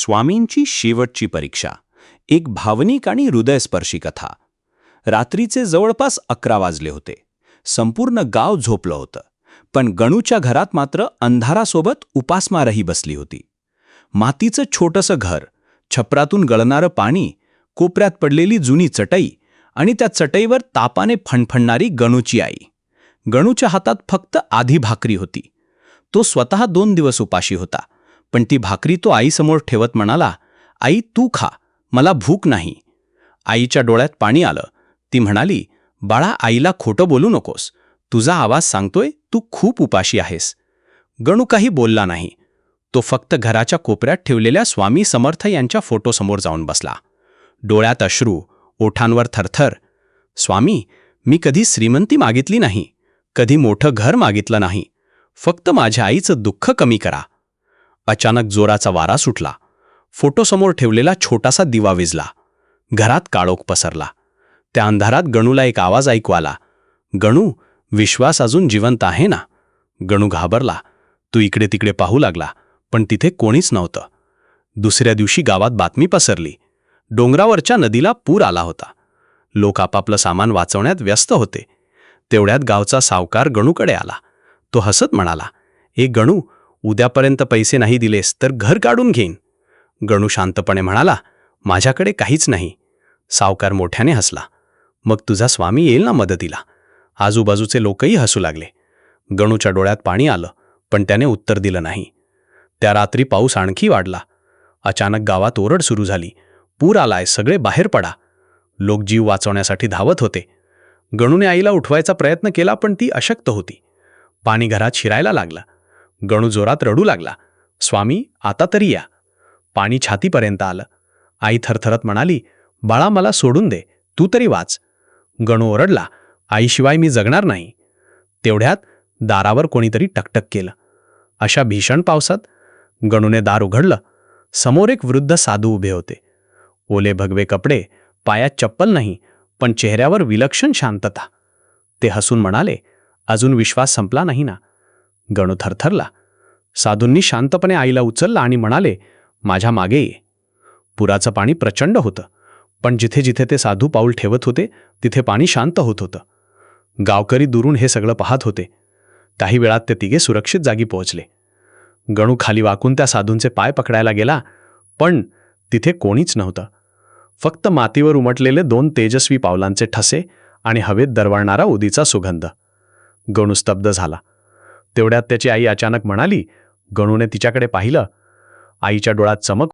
स्वामींची शेवटची परीक्षा, एक भावनिक आणि हृदयस्पर्शी कथा. रात्रीचे जवळपास 11 वाजले होते. संपूर्ण गाव झोपलं होतं, पण गणूच्या घरात मात्र अंधारासोबत उपासमारही बसली होती. मातीचं छोटंसं घर, छपरातून गळणारं पाणी, कोपऱ्यात पडलेली जुनी चटई आणि त्या चटईवर तापाने फणफणणारी गणूची आई. गणूच्या हातात फक्त आधी भाकरी होती. तो स्वतः 2 दिवस उपाशी होता, पण ती भाकरी तो आईसमोर ठेवत म्हणाला, "आई, तू खा, मला भूक नाही." आईच्या डोळ्यात पाणी आलं. ती म्हणाली, "बाळा, आईला खोटं बोलू नकोस. तुझा आवाज सांगतोय तू खूप उपाशी आहेस." गणू काही बोलला नाही. तो फक्त घराच्या कोपऱ्यात ठेवलेल्या स्वामी समर्थ यांच्या फोटोसमोर जाऊन बसला. डोळ्यात अश्रू, ओठांवर थरथर. "स्वामी, मी कधी श्रीमंती मागितली नाही, कधी मोठं घर मागितलं नाही. फक्त माझ्या आईचं दुःख कमी करा." अचानक जोराचा वारा सुटला. फोटोसमोर ठेवलेला छोटासा दिवा विझला. घरात काळोख पसरला. त्या अंधारात गणूला एक आवाज ऐकू आला, "गणू, विश्वास अजून जिवंत आहे ना?" गणू घाबरला. तो इकडे तिकडे पाहू लागला, पण तिथे कोणीच नव्हतं. दुसऱ्या दिवशी गावात बातमी पसरली. डोंगरावरच्या नदीला पूर आला होता. लोक आपापलं सामान वाचवण्यात व्यस्त होते. तेवढ्यात गावचा सावकार गणूकडे आला. तो हसत म्हणाला, "ए गणू, उद्यापर्यंत पैसे नाही दिलेस तर घर काढून घेईन." गणू शांतपणे म्हणाला, "माझ्याकडे काहीच नाही." सावकार मोठ्याने हसला, "मग तुझा स्वामी येईल ना मदतीला?" आजूबाजूचे लोकही हसू लागले. गणूच्या डोळ्यात पाणी आलं, पण त्याने उत्तर दिलं नाही. त्या रात्री पाऊस आणखी वाढला. अचानक गावात ओरड सुरू झाली, "पूर आलाय, सगळे बाहेर पडा." लोक जीव वाचवण्यासाठी धावत होते. गणूने आईला उठवायचा प्रयत्न केला, पण ती अशक्त होती. पाणी घरात शिरायला लागलं. गणू जोरात रडू लागला, "स्वामी, आता तरी या." पाणी छातीपर्यंत आलं. आई थरथरत म्हणाली, "बाळा, मला सोडून दे, तू तरी वाच." गणू ओरडला, "आईशिवाय मी जगणार नाही." तेवढ्यात दारावर कोणीतरी टकटक केलं. अशा भीषण पावसात गणूने दार उघडलं. समोर एक वृद्ध साधू उभे होते. ओले भगवे कपडे, पायात चप्पल नाही, पण चेहऱ्यावर विलक्षण शांतता. ते हसून म्हणाले, "अजून विश्वास संपला नाही ना?" गणू थरथरला. साधूंनी शांतपणे आईला उचललं आणि म्हणाले, "माझ्या मागे ये." पुराचं पाणी प्रचंड होतं, पण जिथे जिथे ते साधू पाऊल ठेवत होते तिथे पाणी शांत होत होतं. गावकरी दुरून हे सगळं पाहत होते. काही वेळात ते तिघे सुरक्षित जागी पोहोचले. गणू खाली वाकून त्या साधूंचे पाय पकडायला गेला, पण तिथे कोणीच नव्हतं. फक्त मातीवर उमटलेले 2 तेजस्वी पावलांचे ठसे आणि हवेत दरवळणारा उदीचा सुगंध. गणू स्तब्ध झाला. तेवढ्यात त्याची आई अचानक म्हणाली. गणूने तिच्याकडे पाहिलं. आईच्या डोळ्यात चमक